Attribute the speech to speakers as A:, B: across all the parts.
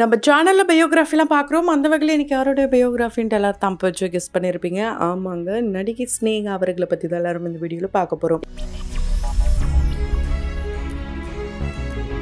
A: நம்ம சேனல்ல பயோகிராஃபிலாம் பார்க்குறோம். அந்த வகையில இன்னைக்கு யாருடைய பயோகிராஃபின்ட்டு எல்லாரும் தம்ப வச்சு கெஸ் பண்ணியிருப்பீங்க. ஆமாங்க. நடிகை ஸ்னேகா அவர்கள பத்தி தான் எல்லாரும் இந்த வீடியோல பார்க்க போறோம்.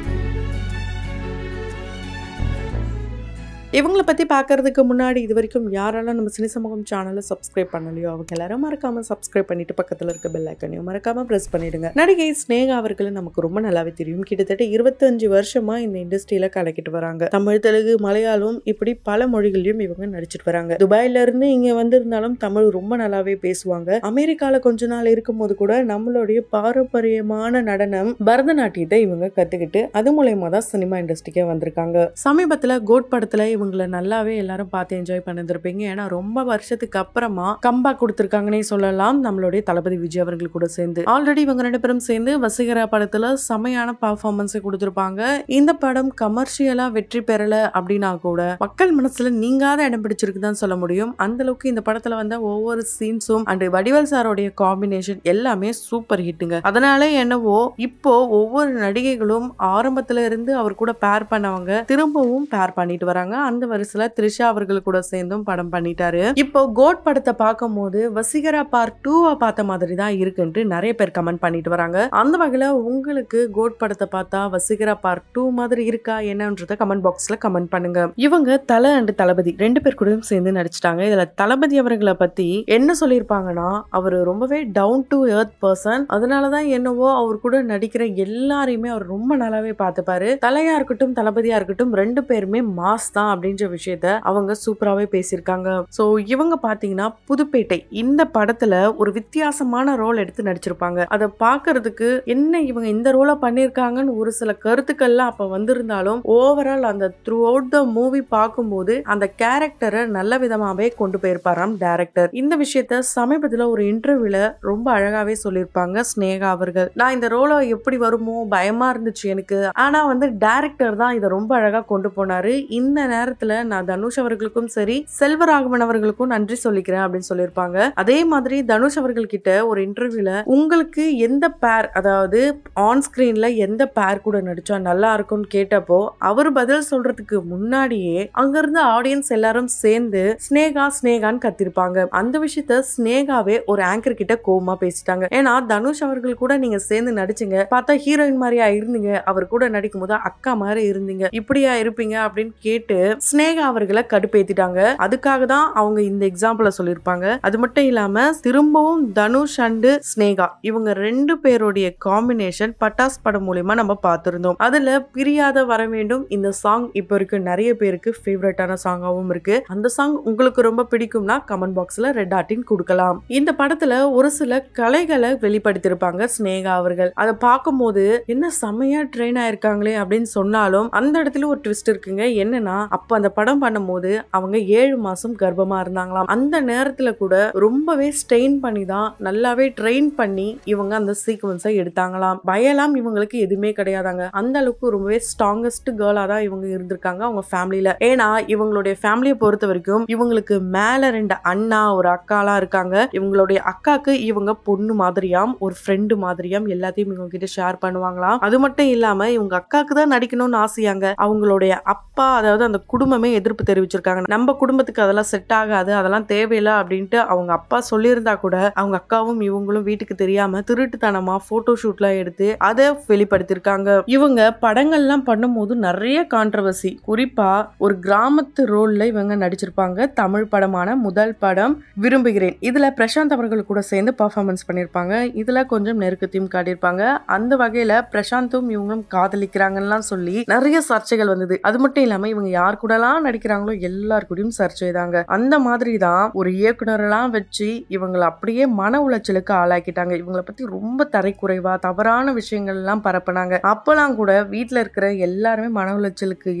A: இவங்கள பத்தி பார்க்கறதுக்கு முன்னாடி இதுவரைக்கும் யாரெல்லாம் நம்ம சினி சமூகம் சேனலை சப்ஸ்கிரைப் பண்ணலையோ அவங்க எல்லாரும் மறக்காம சப்ஸ்கிரைப் பண்ணிட்டு பக்கத்துல இருக்க பெல் ஐக்கனையும் மறக்காம பிரஸ் பண்ணிடுங்க. நடிகை ஸ்னேகா அவர்கள் நமக்கு ரொம்ப நல்லாவே தெரியும். கிட்டத்தட்ட 25 வருஷமா இந்த இண்டஸ்ட்ரியில கலக்கிட்டு வராங்க. தமிழ், தெலுங்கு, மலையாளம் இப்படி பல மொழிகளிலும் இவங்க நடிச்சிட்டு வராங்க. துபாயில இருந்து இங்க வந்திருந்தாலும் தமிழ் ரொம்ப நல்லாவே பேசுவாங்க. அமெரிக்கால கொஞ்ச நாள் இருக்கும்போது கூட நம்மளுடைய பாரம்பரியமான நடனம் பரதநாட்டியத்தை இவங்க கத்துக்கிட்டு அது மூலயமா தான் சினிமா இண்டஸ்ட்ரிக்கே வந்திருக்காங்க. சமீபத்துல கோட் படத்துல இவங்களை நல்லாவே எல்லாரும் பார்த்து என்ஜாய் பண்ணிருப்பீங்க. ஏன்னா ரொம்ப வருஷத்துக்கு அப்புறமா கம்பேக் கொடுத்திருக்காங்கன்னே சொல்லலாம். நம்மளுடைய தளபதி விஜய் அவர்கள் கூட சேர்ந்து ஆல்ரெடி இவங்க 2 பேரும் சேர்ந்து வசீகரா படத்துல செமையான பர்ஃபார்மன்ஸ் கொடுத்திருப்பாங்க. இந்த படம் கமர்ஷியலா வெற்றி பெறல அப்படின்னா கூட மக்கள் மனசுல நீங்காத இடம் பிடிச்சிருக்குதான் சொல்ல முடியும். அந்த அளவுக்கு இந்த படத்துல வந்த ஒவ்வொரு சீன்ஸும் அண்ட் வடிவேல் சாரோடைய காம்பினேஷன் எல்லாமே சூப்பர் ஹிட்டுங்க. அதனால என்னவோ இப்போ ஒவ்வொரு நடிகைகளும் ஆரம்பத்துல இருந்து அவர் கூட பேர் பண்ணவங்க திரும்பவும் பேர் பண்ணிட்டு வராங்க. அந்த வருஷத்துல த்ரிஷா அவர்கள் கூட சேர்ந்தும் படம் பண்ணிட்டாரு. இப்போ கோட் படத்தை பார்க்கும் போது வசீகரா பார்ட் 2 பார்த்த மாதிரி தான் இருக்குன்ட்டு நிறைய பேர் கமெண்ட் பண்ணிட்டு வராங்க. அந்த வகையில உங்களுக்கு கோட் படத்தை பார்த்தா வசீகரா பார்ட் 2 மாதிரி இருக்கா என்னன்றத கமெண்ட் பாக்ஸ்ல கமெண்ட் பண்ணுங்க. இவங்க தல அண்ட் தளபதி 2 பேர் கூட சேர்ந்து நடிச்சிட்டாங்க. இதுல தளபதி அவர்களை பத்தி என்ன சொல்லியிருப்பாங்கன்னா, அவர் ரொம்பவே டவுன் டு எர்த் பர்சன். அதனாலதான் என்னவோ அவர் கூட நடிக்கிற எல்லாரையுமே அவர் ரொம்ப நல்லாவே பார்த்துப்பாரு. தலையா இருக்கட்டும் தளபதியா இருக்கட்டும் 2 பேருமே மாஸ் தான் அப்படின்ற விஷயத்த அவங்க சூப்பராகவே பேசியிருக்காங்க. ஸோ இவங்க பார்த்தீங்கன்னா புதுப்பேட்டை இந்த படத்துல ஒரு வித்தியாசமான ரோல் எடுத்து நடிச்சிருப்பாங்க. அதை பார்க்கறதுக்கு என்ன இவங்க இந்த ரோலை பண்ணியிருக்காங்கன்னு ஒரு சில கருத்துக்கள்லாம் அப்ப வந்திருந்தாலும் ஓவரால் அந்த த்ரூ அவுட் த மூவி பார்க்கும்போது அந்த கேரக்டரை நல்ல விதமாவே கொண்டு போயிருப்பாராம் டைரக்டர். இந்த விஷயத்த சமீபத்துல ஒரு இன்டர்வியூல ரொம்ப அழகாவே சொல்லியிருப்பாங்க ஸ்னேகா அவர்கள். நான் இந்த ரோலை எப்படி வருமோ பயமா இருந்துச்சு எனக்கு, ஆனா டைரக்டர் தான் இதை ரொம்ப அழகா கொண்டு போனாரு. இந்த நேரத்துல நான் தனுஷ் அவர்களுக்கும் சரி செல்வராகவன் அவர்களுக்கும் நன்றி சொல்லிக்கிறேன் அப்படின்னு சொல்லியிருப்பாங்க. அதே மாதிரி தனுஷ் அவர்கள் கிட்ட ஒரு இன்டர்வியூல உங்களுக்கு எந்த பேர், அதாவது ஆன் ஸ்கிரீன்ல எந்த பேர் கூட நடிச்சா நல்லா இருக்கும்னு கேட்டப்போ அவர் பதில் சொல்றதுக்கு முன்னாடியே அங்க இருந்த ஆடியன்ஸ் எல்லாரும் சேர்ந்து ஸ்னேகா ஸ்னேகான்னு கத்திருப்பாங்க. அந்த விஷயத்த ஸ்னேகாவே ஒரு ஆங்கர் கிட்ட கோவமா பேசிட்டாங்க. ஏன்னா தனுஷ் அவர்கள் கூட நீங்க சேர்ந்து நடிச்சுங்க, பார்த்தா ஹீரோயின் மாதிரியா இருந்தீங்க, அவர் கூட நடிக்கும் போது அக்கா மாதிரி இருந்தீங்க, இப்படியா இருப்பீங்க அப்படின்னு கேட்டு ஸ்னேகா அவர்களை கடுப்பேத்திட்டாங்க. அதுக்காக தான் அவங்க இந்த எக்ஸாம்பிள சொல்லியிருப்பாங்க. அது மட்டும் இல்லாம திரும்பவும் தனுஷ் அண்ட் ஸ்னேகா இவங்க 2 பேருடைய காம்பினேஷன் பட்டாஸ் படம் மூலமா நம்ம பார்த்திருந்தோம். அதுல பிரியாத வர வேண்டும் இந்த சாங் இப்போ இருக்கு நிறைய பேருக்கு ஃபேவரட்டான சாங்காவும் இருக்கு. அந்த சாங் உங்களுக்கு ரொம்ப பிடிக்கும்னா கமெண்ட் பாக்ஸ்ல ரெட் ஆர்டின் கொடுக்கலாம். இந்த படத்துல ஒரு சில கலைகளை வெளிப்படுத்தியிருப்பாங்க ஸ்னேகா அவர்கள். அதை பார்க்கும்போது என்ன செமையா ட்ரெயின் ஆயிருக்காங்களே அப்படின்னு சொன்னாலும் அந்த இடத்துல ஒரு ட்விஸ்ட் இருக்குங்க. என்னன்னா அப்ப அந்த படம் பண்ணும்போது அவங்க 7 மாசம் கர்ப்பமா இருந்தாங்களாம். அந்த நேரத்துல கூட ரொம்பவே ஸ்ட்ரெயின் பண்ணி தான் நல்லாவே ட்ரெயின் பண்ணி இவங்க அந்த சீக்வன்ஸை எடுத்தாங்களாம். பயலாம் இவங்களுக்கு எதுவுமே கிடையாதாங்க. அந்த அளவுக்கு ரொம்பவே ஸ்ட்ராங்கஸ்ட் கேர்ளா தான் இவங்க இருந்திருக்காங்க அவங்க ஃபேமிலியில. ஏன்னா இவங்களுடைய ஃபேமிலியை பொறுத்த வரைக்கும் இவங்களுக்கு மேல 2 அண்ணா ஒரு அக்காலாம் இருக்காங்க. இவங்களுடைய அக்காக்கு இவங்க பொண்ணு மாதிரியாம், ஒரு ஃப்ரெண்டு மாதிரியாம், எல்லாத்தையும் இவங்க கிட்ட ஷேர் பண்ணுவாங்களாம். அது மட்டும் இல்லாம இவங்க அக்காக்கு தான் நடிக்கணும்னு ஆசையாங்க. அவங்களுடைய அப்பா அதாவது அந்த குடும்பமே எதிர்ப்பு தெரிவிச்சிருக்காங்க. நம்ம குடும்பத்துக்கு அதெல்லாம் செட் ஆகாது, அதெல்லாம் தேவையில்லை அப்படின்ட்டு அவங்க அப்பா சொல்லியிருந்தா கூட அவங்க அக்காவும் இவங்களும் வீட்டுக்கு தெரியாம திருட்டுத்தனமா போட்டோ ஷூட்லாம் எடுத்து அதை வெளிப்படுத்திருக்காங்க. இவங்க படங்கள்லாம் பண்ணும்போது நிறைய கான்ட்ரவர்சி, குறிப்பா ஒரு கிராமத்து ரோல்ல இவங்க நடிச்சிருப்பாங்க. தமிழ் படமான முதல் படம் விரும்புகிறேன், இதுல பிரசாந்த் அவர்கள் கூட சேர்ந்து பர்ஃபார்மன்ஸ் பண்ணிருப்பாங்க. இதுல கொஞ்சம் நெருக்கத்தையும் காட்டியிருப்பாங்க. அந்த வகையில பிரசாந்தும் இவங்களும் காதலிக்கிறாங்கன்னு சொல்லி நிறைய சர்ச்சைகள் வந்தது. அது மட்டும் இல்லாம இவங்க யார் கூடலாம் நடிக்கிறாங்களோ எல்லாருக்கூடயும் சர்ச்சை தாங்க. அந்த மாதிரி தான் ஒரு இயக்குனரெல்லாம் வச்சு இவங்களை அப்படியே மன உளைச்சலுக்கு ஆளாக்கிட்டாங்க. இவங்களை பத்தி ரொம்ப தரைக்குறைவா தவறான விஷயங்கள் எல்லாம் பரப்புனாங்க. அப்பெல்லாம் கூட வீட்டுல இருக்கிற எல்லாருமே மன உளைச்சலுக்கு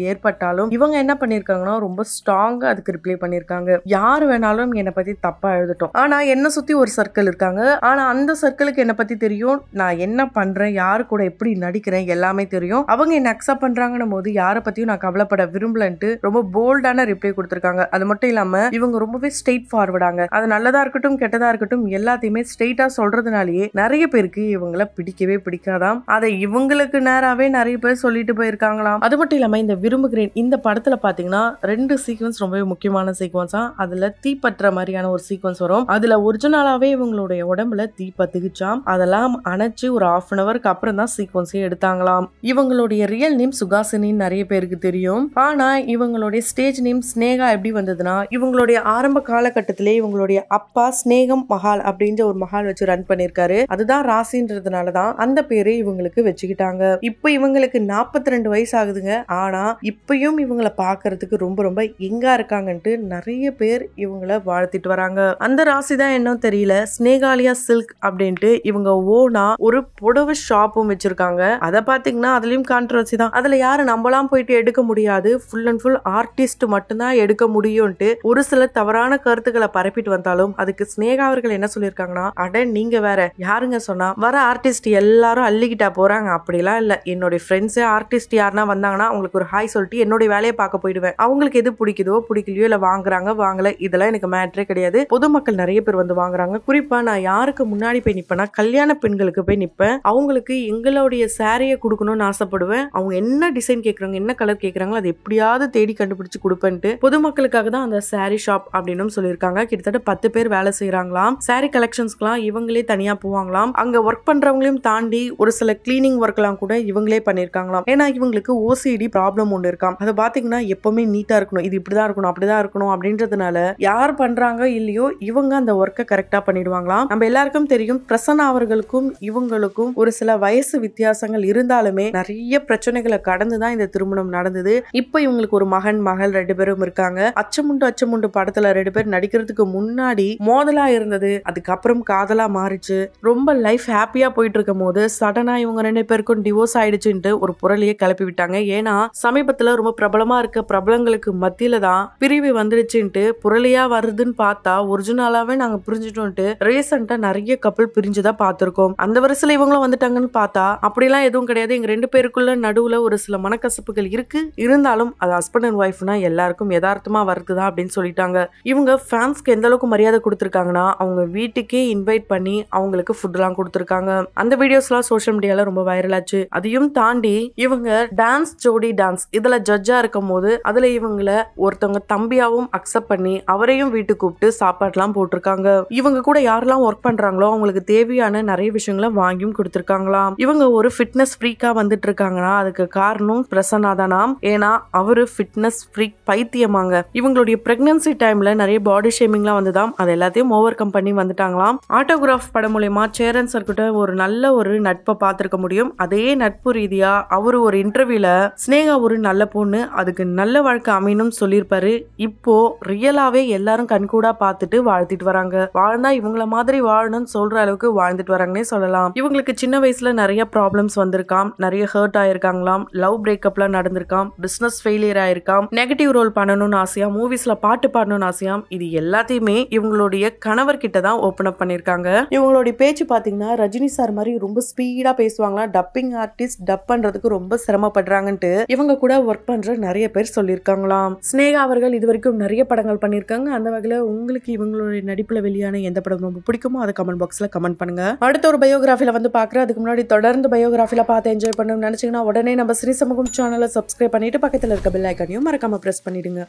A: ஏற்பட்டாலும் இவங்க என்ன பண்ணிருக்காங்கன்னா ரொம்ப ஸ்ட்ராங்கா அதுக்கு ரிப்ளை பண்ணிருக்காங்க. யார் வேணாலும் என்னை பத்தி தப்பா எழுதட்டும், ஆனா என்ன சுத்தி ஒரு சர்க்கிள் இருக்காங்க, ஆனா அந்த சர்க்கிளுக்கு என்னை பத்தி தெரியும், நான் என்ன பண்றேன், யாரு கூட எப்படி நடிக்கிறேன் எல்லாமே தெரியும், அவங்க என்ன அக்செப்ட் பண்றாங்கன்னும் போது யாரை பத்தியும் நான் கவலைப்பட விரும்பலன்ட்டு ரொம்ப போல்டான ரிப்ளை கொடுத்திருக்காங்க. அது மட்டும் இல்லாம இவங்க ரொம்பவே ஸ்ட்ரெயிட் ஃபார்வர்டாங்க. அது நல்லதா இருக்கட்டும் கெட்டதா இருக்கட்டும் எல்லாத்தையுமே ஸ்ட்ரெயிட்டா சொல்றதுனாலயே நிறைய பேருக்கு இவங்கள பிடிக்கவே பிடிக்காதாம். அதை இவங்களுக்கு நேராவே நிறைய பேர் சொல்லிட்டு போயிருக்காங்களாம். அது மட்டும் இல்லாம இந்த விரும்புகிறேன் இந்த படத்துல பாத்தீங்கன்னா 2 சீக்வன்ஸ் ரொம்பவே முக்கியமான சீக்வன்ஸா. அதுல தீப்பற்ற மாதிரியான ஒரு சீக்வன்ஸ் வரும். அதுல ஒரிஜினலாவே இவங்களுடைய உடம்புல தீ பத்துக்குச்சாம். அதெல்லாம் அணைச்சு ஒரு 1/2 ஹவருக்கு அப்புறம் தான் சீக்வன்ஸே எடுத்தாங்களாம். இவங்களுடைய ரியல் நேம் சுகாசினின்னு நிறைய பேருக்கு தெரியும். ஆனா இவங்களுடைய ஸ்டேஜ் நேம் ஸ்னேகா எப்படி வந்ததுன்னா இவங்களுடைய ஆரம்ப காலகட்டத்திலே இவங்களுடைய அப்பா ஸ்னேகம் மஹால் அப்படின்ற ஒரு மஹால் வச்சு ரன் பண்ணிருக்காரு. அதுதான் ராசின்றதுனாலதான் அந்த பேரு இவங்களுக்கு வச்சுக்கிட்டாங்க. இப்ப இவங்களுக்கு 42 வயசு ஆகுதுங்க. ஆனா இப்பயும் இவங்களை பாக்குறதுக்கு ரொம்ப ரொம்ப எங்கா இருக்காங்கன்ட்டு நிறைய பேர் இவங்களை வாழ்த்திட்டு வராங்க. அந்த ராசி தான் என்னன்னு தெரியல. ஸ்னேகாலியா சில்க் அப்படின்ட்டு இவங்க ஓனா ஒரு புடவை ஷாப்பும் வச்சிருக்காங்க. அதை பாத்தீங்கன்னா அதுலயும் கான்ட்ரோவர்சி தான். அதுல யாரு நம்மளாம் போயிட்டு எடுக்க முடியாது, ஃபுல் அண்ட் ஃபுல் ஆர்டிஸ்ட் மட்டும்தான் எடுக்க முடியும்ட்டு ஒரு சில தவறான கருத்துக்களை பரப்பிட்டு வந்தாலும் அதுக்கு ஸ்னேகா அவர்கள் என்ன சொல்லியிருக்காங்கன்னா, அட நீங்க வேற யாருங்க சொன்னா வர ஆர்டிஸ்ட் எல்லாரும் அள்ளிக்கிட்டா போறாங்க. அப்படிலாம் இல்ல, என்னோட ஃப்ரெண்ட்ஸே ஆர்டிஸ்ட் யாருன்னா வந்தாங்கன்னா அவங்களுக்கு ஒரு ஹாய் சொல்லிட்டு என்னோட வேலையை பார்க்க போயிடுவேன். அவங்களுக்கு எது பிடிக்குதோ பிடிக்கலையோ இல்ல வாங்குறாங்க வாங்கல இதெல்லாம் எனக்கு மேட்டரே கிடையாது. பொதுமக்கள் நிறைய பேர் வந்து வாங்குறாங்க. குறிப்பா நான் யாருக்கு முன்னாடி போய் நிப்பேன்னா கல்யாண பெண்களுக்கு போய் நிப்பேன். அவங்களுக்கு எங்களுடைய சாரியை கொடுக்கணும்னு ஆசைப்படுவேன். அவங்க என்ன டிசைன் கேட்கறாங்க என்ன கலர் கேட்கறாங்களோ அதை எப்படியாவது தேடி கண்டுபிடிச்சு கொடுப்பேன்ட்டு பொதுமக்களுக்காக தான் அந்த சாரி ஷாப் அப்படின்னு சொல்லியிருக்காங்க. கிட்டத்தட்ட 10 பேர் வேலை செய்யறாங்களாம். சாரி கலெக்ஷன்ஸ்க்குலாம் இவங்களே தனியா போவாங்களாம். அங்க ஒர்க் பண்றவங்களையும் தாண்டி ஒரு சில கிளீனிங் ஒர்க் எல்லாம் கூட இவங்களே பண்ணிருக்காங்களாம். ஏன்னா இவங்களுக்கு ஓசிடி ப்ராப்ளம் ஒன்று இருக்காம். அதை பாத்தீங்கன்னா எப்பவுமே நீட்டா இருக்கணும், இது இப்படிதான் இருக்கணும் அப்படிதான் இருக்கணும் அப்படின்றதுனால யார் பண்றாங்க இல்லையோ இவங்க அந்த ஒர்க்கை கரெக்டா பண்ணிடுவாங்களாம். நம்ம எல்லாருக்கும் தெரியும் பிரசன்னா அவர்களுக்கும் இவங்களுக்கும் ஒரு சில வயசு வித்தியாசங்கள் இருந்தாலுமே நிறைய பிரச்சனைகளை கடந்துதான் இந்த திருமணம் நடந்தது. இப்ப இவங்களுக்கு ஒரு மகன் மகள் 2 பேரும் இருக்காங்க. அச்சமுண்டு படத்துல 2 பேர் நடிக்கிறதுக்கு முன்னாடி மோதலா இருந்தது, அதுக்கப்புறம் காதலா மாறிச்சு. ரொம்ப லைஃப் ஹாப்பியா போயிட்டு இருக்கும் போது சடனா இவங்க 2 பேருக்கும் டிவோர்ஸ் ஆயிடுச்சுன்ட்டு ஒரு புரளியை கிளப்பி விட்டாங்க. ஏன்னா சமீபத்துல ரொம்ப பிரபலமா இருக்க பிரபலங்களுக்கு மத்தியில தான் பிரிவு வந்துடுச்சுன்ட்டு புரளியா வருதுன்னு பார்த்தா ஒரிஜினலாவே நாங்க புரிஞ்சுட்டோம்ட்டு ரீசெண்டா நிறைய கப்பல் பிரிஞ்சுதா பார்த்திருக்கோம். அந்த வருஷத்துல இவங்களும் வந்துட்டாங்கன்னு பார்த்தா அப்படிலாம் எதுவும் கிடையாது. எங்க 2 பேருக்குள்ள நடுவுல ஒரு சில மனக்கசப்புகள் இருக்கு, இருந்தாலும் அது ஹஸ்பண்ட் அண்ட் ஒய்ஃப்னா எல்லாருக்கும் யதார்த்தமா வருதுதான் அப்படின்னு சொல்லிட்டாங்க. இவங்க ஃபேன்ஸ்க்கு எந்த அளவுக்கு மரியாதை கொடுத்திருக்காங்கன்னா அவங்க வீட்டுக்கே இன்வைட் பண்ணி அவங்களுக்கு ஃபுட் எல்லாம் கொடுத்திருக்காங்க. அந்த வீடியோஸ் எல்லாம் சோஷியல் மீடியால ரொம்ப வைரல் ஆச்சு. அதையும் தாண்டி இவங்க டான்ஸ் ஜோடி டான்ஸ் இதுல ஜட்ஜா இருக்கும் போது அதுல இவங்கள ஒருத்தவங்க தம்பியாவும் அக்செப்ட் பண்ணி அவரையும் வீட்டுக்கு கூப்பிட்டு சாப்பாடுலாம் போட்டிருக்காங்க. இவங்க கூட யாரெல்லாம் ஒர்க் பண்றாங்களோ அவங்களுக்கு தேவையான நிறைய விஷயங்களை வாங்கியும் கொடுத்திருக்காங்களாம். இவங்க ஒரு ஃபிட்னஸ் ஃப்ரீக்கா வந்துட்டு இருக்காங்கன்னா அதுக்கு காரணம் பிரசன்னா தானாம். ஏன்னா அவரு ஃபிட்னஸ் ஃப்ரீக் பைத்தியமாங்க. இவங்களுடைய பிரெக்னன்சி டைம்ல நிறைய பாடி ஷேமிங்லாம் வந்துதான், அது எல்லாத்தையும் ஓவர் கம் பண்ணி வந்துட்டாங்களாம். ஆட்டோகிராஃப் படம் மூலமா சேரன் சார் கிட்ட ஒரு நல்ல ஒரு நட்பை பார்த்திருக்க முடியும். அதே நட்பு ரீதியா அவரு ஒரு இன்டர்வியூல ஸ்னேகா ஒரு நல்ல பொண்ணு, அதுக்கு நல்ல வாழ்க்கை அமையணும் சொல்லியிருப்பாரு. இப்போ ரியலாவே எல்லாரும் கண்கூடா பார்த்துட்டு வாழ்த்திட்டு வராங்க. வாழ்ந்தா இவங்கள மாதிரி வாழணும்னு சொல்ற அளவுக்கு வாழ்ந்துட்டு வராங்கன்னே சொல்லலாம். இவங்களுக்கு சின்ன வயசுல நிறைய ப்ராப்ளம்ஸ் வந்திருக்காம், நிறைய ஹர்ட் ஆயிருக்காங்களாம், லவ் பிரேக்கப்லாம் நடந்திருக்காம், பிசினஸ் ஃபெயிலியர் ஆயிருக்காம், நெகட்டிவ் ரோல் பண்ணணும்னு ஆசையா, மூவிஸ்ல பாட்டு பாடணும்னு ஆசையாம். இது எல்லாத்தையுமே இவங்களுடைய கணவர் கிட்ட தான் ஓபன் அப் பண்ணிருக்காங்க. இவங்களுடைய பேச்சு பாத்தீங்கன்னா ரஜினி சார் மாதிரி ரொம்ப ஸ்பீடா பேசுவாங்களா. டப்பிங் ஆர்டிஸ்ட் டப் பண்றதுக்கு ரொம்ப சிரமப்படுறாங்கன்ட்டு இவங்க கூட ஒர்க் பண்ற நிறைய பேர் சொல்லியிருக்காங்களாம். ஸ்னேகா அவர்கள் இது வரைக்கும் நிறைய படங்கள் பண்ணிருக்காங்க. அந்த வகையில உங்களுக்கு இவங்களுடைய நடிப்புல வெளியான எந்த படம் ரொம்ப பிடிக்குமோ அதை கமெண்ட் பாக்ஸ்ல கமெண்ட் பண்ணுங்க. அடுத்த ஒரு பயோகிராஃபில வந்து பாக்குறேன். அதுக்கு முன்னாடி தொடர்ந்து பயோகிராஃபில பார்த்து என்ஜாய் பண்ணணும்னு நினைச்சீங்கன்னா உடனே நம்ம ஸ்ரீ சமூகம் சேனலை சப்ஸ்கிரைப் பண்ணிட்டு பக்கத்துல இருக்க பெல் ஐகானையும் மறக்காம பிரஸ் பண்ணிடுங்க.